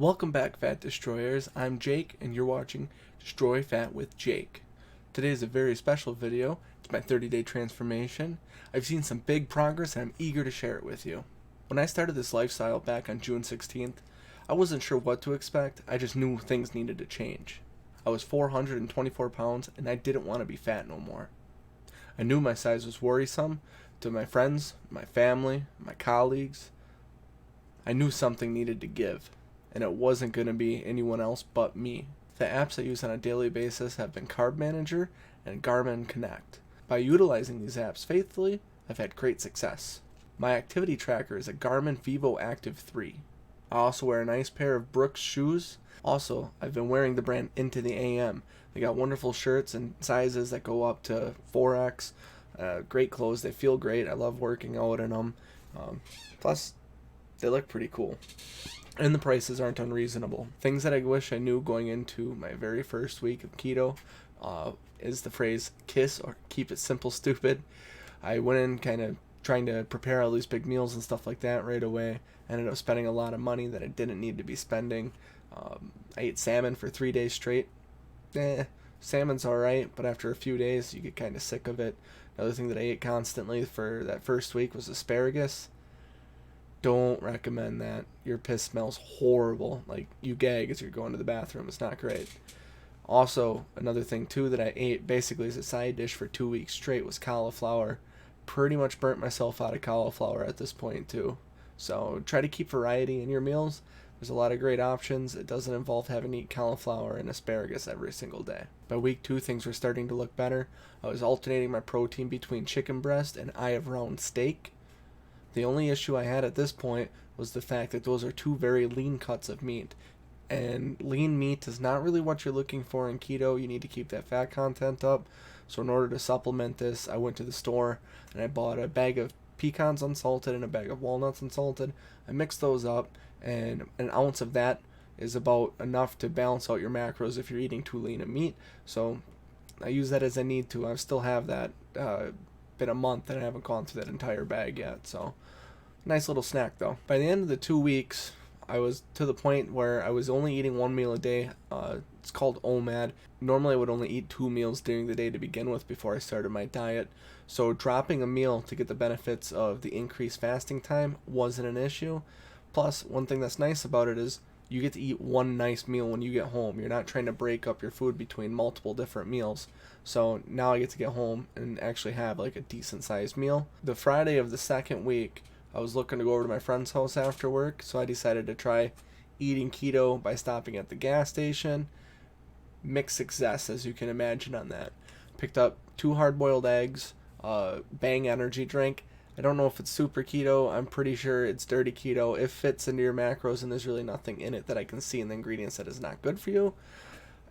Welcome back, Fat Destroyers. I'm Jake, and you're watching Destroy Fat with Jake. Today is a very special video. It's my 30-day transformation. I've seen some big progress, and I'm eager to share it with you. When I started this lifestyle back on June 16th, I wasn't sure what to expect. I just knew things needed to change. I was 424 pounds, and I didn't want to be fat no more. I knew my size was worrisome to my friends, my family, my colleagues. I knew something needed to give, and it wasn't going to be anyone else but me. The apps I use on a daily basis have been Carb Manager and Garmin Connect. By utilizing these apps faithfully, I've had great success. My activity tracker is a Garmin Vivo Active 3. I also wear a nice pair of Brooks shoes. Also, I've been wearing the brand Into the AM. They got wonderful shirts and sizes that go up to 4X. Great clothes. They feel great. I love working out in them. Plus, they look pretty cool. And the prices aren't unreasonable. Things that I wish I knew going into my very first week of keto is the phrase KISS, or keep it simple, stupid. I went in kind of trying to prepare all these big meals and stuff like that right away. I ended up spending a lot of money that I didn't need to be spending. I ate salmon for 3 days straight. Salmon's alright, but after a few days you get kind of sick of it. Another thing that I ate constantly for that first week was asparagus. Don't recommend that. Your piss smells horrible. Like, you gag as you're going to the bathroom. It's not great. Also, another thing too that I ate basically as a side dish for 2 weeks straight was cauliflower. Pretty much burnt myself out of cauliflower at this point too. So try to keep variety in your meals. There's a lot of great options. It doesn't involve having to eat cauliflower and asparagus every single day. By week 2, things were starting to look better. I was alternating my protein between chicken breast and eye of round steak. The only issue I had at this point was the fact that those are two very lean cuts of meat. And lean meat is not really what you're looking for in keto. You need to keep that fat content up. So in order to supplement this, I went to the store and I bought a bag of pecans unsalted and a bag of walnuts unsalted. I mixed those up, and an ounce of that is about enough to balance out your macros if you're eating too lean of meat. So I use that as I need to. I still have that. Been a month and I haven't gone through that entire bag yet, so nice little snack though. By the end of the 2 weeks, I was to the point where I was only eating one meal a day. It's called OMAD. Normally I would only eat 2 meals during the day to begin with before I started my diet, so dropping a meal to get the benefits of the increased fasting time wasn't an issue. Plus, one thing that's nice about it is you get to eat one nice meal when you get home. You're not trying to break up your food between multiple different meals. So now I get to get home and actually have like a decent sized meal. The Friday of the second week, I was looking to go over to my friend's house after work, so I decided to try eating keto by stopping at the gas station. Mixed success, as you can imagine on that. Picked up 2 hard-boiled eggs, Bang energy drink. I don't know if it's super keto. I'm pretty sure it's dirty keto. It fits into your macros, and there's really nothing in it that I can see in the ingredients that is not good for you.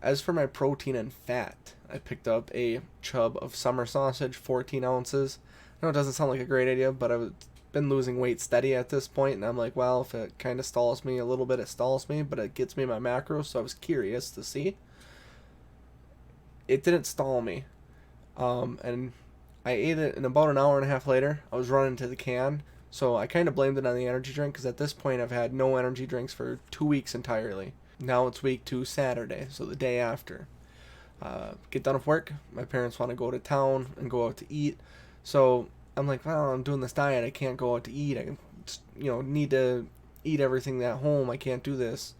As for my protein and fat, I picked up a chub of summer sausage, 14 ounces. I know it doesn't sound like a great idea, but I've been losing weight steady at this point, and I'm like, well, if it kind of stalls me a little bit, it stalls me, but it gets me my macros, so I was curious to see. It didn't stall me, and I ate it, and about an hour and a half later, I was running to the can. So I kind of blamed it on the energy drink, because at this point I've had no energy drinks for 2 weeks entirely. Now it's week 2, Saturday, so the day after. Get done with work. My parents want to go to town and go out to eat. So I'm like, well, I'm doing this diet. I can't go out to eat. I need to eat everything at home. I can't do this.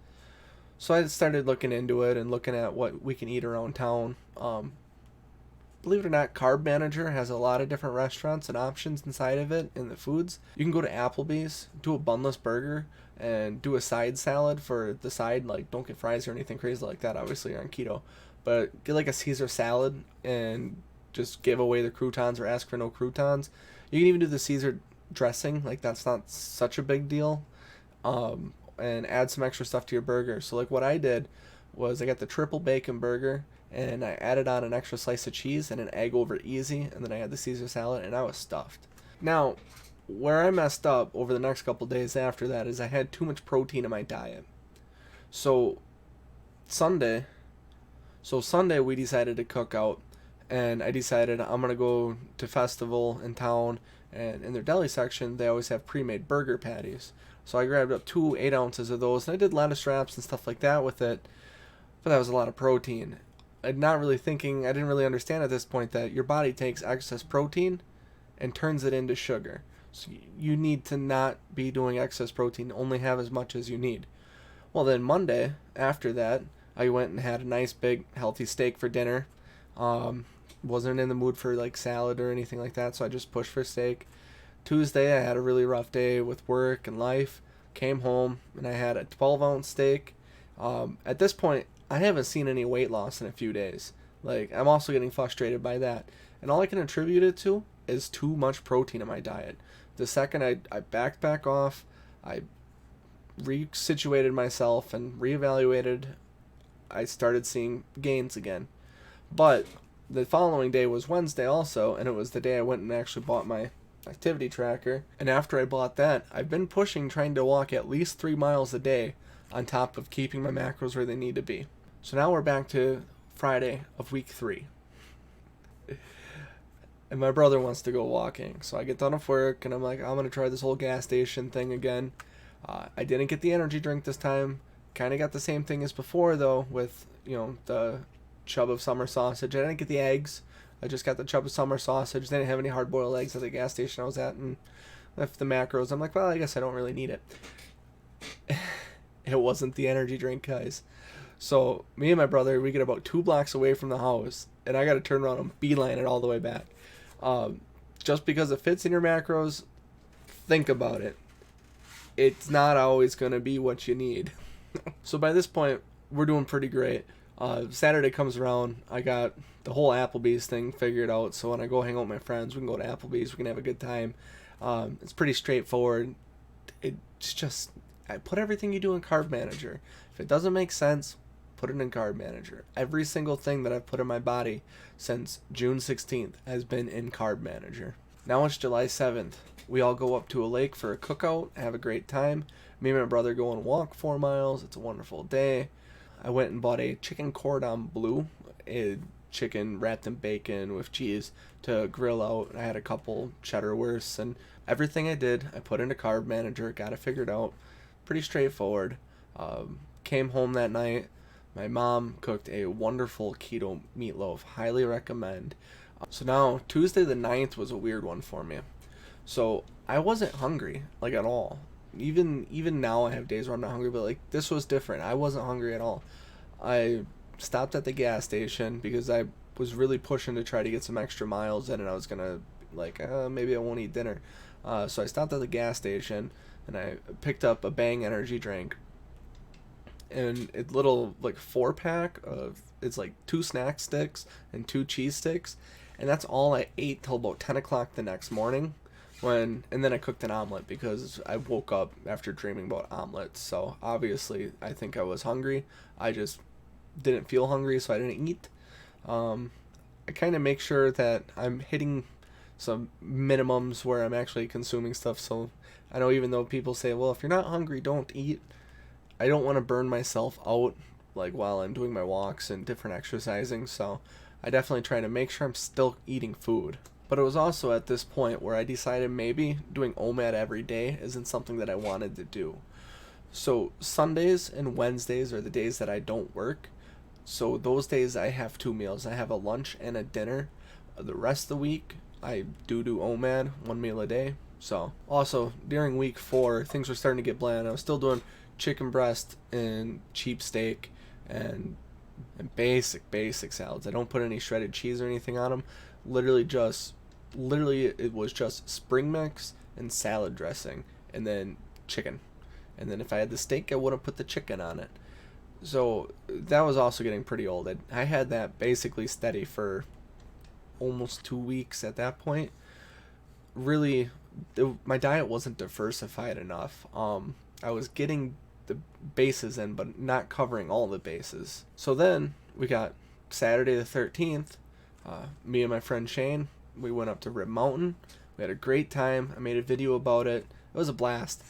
So I started looking into it and looking at what we can eat around town. Believe it or not, Carb Manager has a lot of different restaurants and options inside of it in the foods. You can go to Applebee's, do a bunless burger, and do a side salad for the side. Like, don't get fries or anything crazy like that, obviously you're on keto. But get like a Caesar salad and just give away the croutons or ask for no croutons. You can even do the Caesar dressing. Like, that's not such a big deal. And add some extra stuff to your burger. So like what I did was I got the triple bacon burger, and I added on an extra slice of cheese and an egg over easy, and then I had the Caesar salad, and I was stuffed. Now, where I messed up over the next couple days after that is I had too much protein in my diet. So Sunday we decided to cook out, and I decided I'm going to go to festival in town and in their deli section, they always have pre-made burger patties. So I grabbed up 2 8 ounces of those, and I did lettuce wraps and stuff like that with it. But that was a lot of protein. I'm not really thinking, I didn't really understand at this point that your body takes excess protein and turns it into sugar. So you need to not be doing excess protein, only have as much as you need. Well, then Monday, after that, I went and had a nice big healthy steak for dinner. Wasn't in the mood for like salad or anything like that, so I just pushed for steak. Tuesday, I had a really rough day with work and life. Came home and I had a 12-ounce steak. At this point, I haven't seen any weight loss in a few days. Like, I'm also getting frustrated by that. And all I can attribute it to is too much protein in my diet. The second I backed back off, I resituated myself and reevaluated, I started seeing gains again. But the following day was Wednesday also, and it was the day I went and actually bought my activity tracker. And after I bought that, I've been pushing trying to walk at least 3 miles a day on top of keeping my macros where they need to be. So now we're back to Friday of week 3. And my brother wants to go walking. So I get done with work and I'm like, I'm going to try this whole gas station thing again. I didn't get the energy drink this time. Kind of got the same thing as before though with, the chub of summer sausage. I didn't get the eggs. I just got the chub of summer sausage. They didn't have any hard-boiled eggs at the gas station I was at. And left the macros. I'm like, well, I guess I don't really need it. It wasn't the energy drink, guys. So me and my brother, we get about 2 blocks away from the house. And I got to turn around and beeline it all the way back. Just because it fits in your macros, think about it. It's not always going to be what you need. So by this point, we're doing pretty great. Saturday comes around, I got the whole Applebee's thing figured out. So when I go hang out with my friends, we can go to Applebee's, we can have a good time. It's pretty straightforward. It's just, I put everything you do in Carb Manager. If it doesn't make sense, put it in Carb Manager. Every single thing that I've put in my body since June 16th has been in Carb Manager. Now it's July 7th. We all go up to a lake for a cookout, have a great time. Me and my brother go and walk 4 miles. It's a wonderful day. I went and bought a chicken cordon bleu, a chicken wrapped in bacon with cheese to grill out. I had a couple cheddar wursts, and everything I did, I put into Carb Manager, got it figured out. Pretty straightforward. Came home that night. My mom cooked a wonderful keto meatloaf. Highly recommend. So now, Tuesday the 9th was a weird one for me. So I wasn't hungry, like, at all. Even now I have days where I'm not hungry, but like this was different. I wasn't hungry at all. I stopped at the gas station because I was really pushing to try to get some extra miles in, and I was gonna maybe I won't eat dinner. So I stopped at the gas station and I picked up a Bang energy drink. And it's little like 4-pack of, it's like 2 snack sticks and 2 cheese sticks, and that's all I ate till about 10 o'clock the next morning. And then I cooked an omelet because I woke up after dreaming about omelets. So obviously I think I was hungry. I just didn't feel hungry, so I didn't eat. I kind of make sure that I'm hitting some minimums where I'm actually consuming stuff. So I know even though people say, well, if you're not hungry, don't eat. I don't want to burn myself out like while I'm doing my walks and different exercising. So I definitely try to make sure I'm still eating food. But it was also at this point where I decided maybe doing OMAD every day isn't something that I wanted to do. So Sundays and Wednesdays are the days that I don't work. So those days I have 2 meals. I have a lunch and a dinner. The rest of the week I do OMAD, 1 meal a day. So also during week 4 things were starting to get bland. I was still doing chicken breast and cheap steak and basic salads. I don't put any shredded cheese or anything on them. Literally it was just spring mix and salad dressing and then chicken. And then if I had the steak, I wouldn't put the chicken on it. So that was also getting pretty old. I had that basically steady for almost 2 weeks at that point. Really, my diet wasn't diversified enough. I was getting the bases in, but not covering all the bases. So then we got Saturday the 13th. Me and my friend Shane, we went up to Rib Mountain. We had a great time. I made a video about it. It was a blast.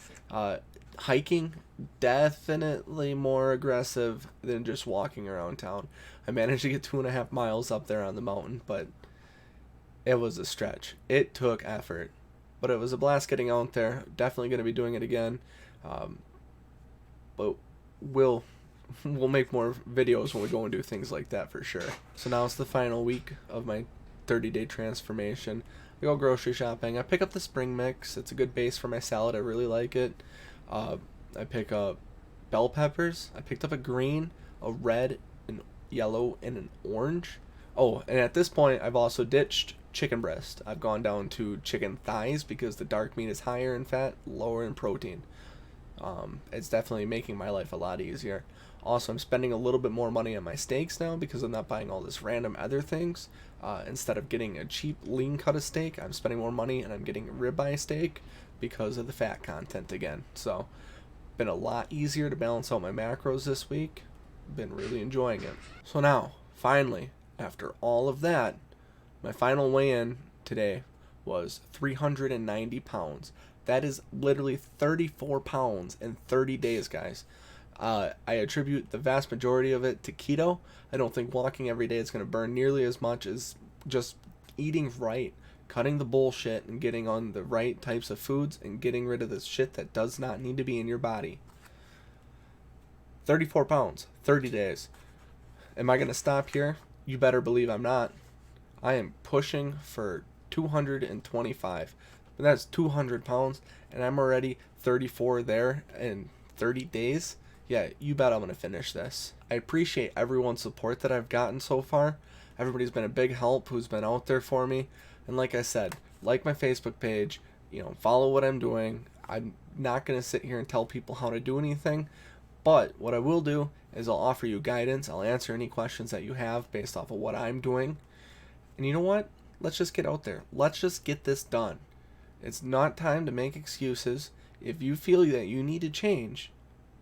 Hiking, definitely more aggressive than just walking around town. I managed to get 2.5 miles up there on the mountain, but it was a stretch. It took effort. But it was a blast getting out there. Definitely going to be doing it again. But we'll make more videos when we go and do things like that for sure. So now it's the final week of my 30-day transformation. I go grocery shopping. I pick up the spring mix. It's a good base for my salad. I really like it. I pick up bell peppers. I picked up a green, a red, an yellow, and an orange. Oh, and at this point, I've also ditched chicken breast. I've gone down to chicken thighs because the dark meat is higher in fat, lower in protein. It's definitely making my life a lot easier. Also, I'm spending a little bit more money on my steaks now because I'm not buying all this random other things. Instead of getting a cheap lean cut of steak, I'm spending more money and I'm getting a ribeye steak because of the fat content again. So, been a lot easier to balance out my macros this week. Been really enjoying it. So now, finally, after all of that, my final weigh-in today was 390 pounds. That is literally 34 pounds in 30 days, guys. I attribute the vast majority of it to keto. I don't think walking every day is going to burn nearly as much as just eating right, cutting the bullshit, and getting on the right types of foods and getting rid of this shit that does not need to be in your body. 34 pounds, 30 days. Am I going to stop here? You better believe I'm not. I am pushing for 225. But that's 200 pounds, and I'm already 34 there in 30 days. Yeah, you bet I'm going to finish this. I appreciate everyone's support that I've gotten so far. Everybody's been a big help who's been out there for me. And like I said, like my Facebook page, follow what I'm doing. I'm not going to sit here and tell people how to do anything. But what I will do is I'll offer you guidance. I'll answer any questions that you have based off of what I'm doing. And you know what? Let's just get out there. Let's just get this done. It's not time to make excuses. If you feel that you need to change,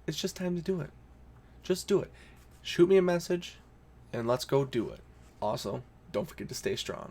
it's just time to do it. Just do it. Shoot me a message, and let's go do it. Also, don't forget to stay strong.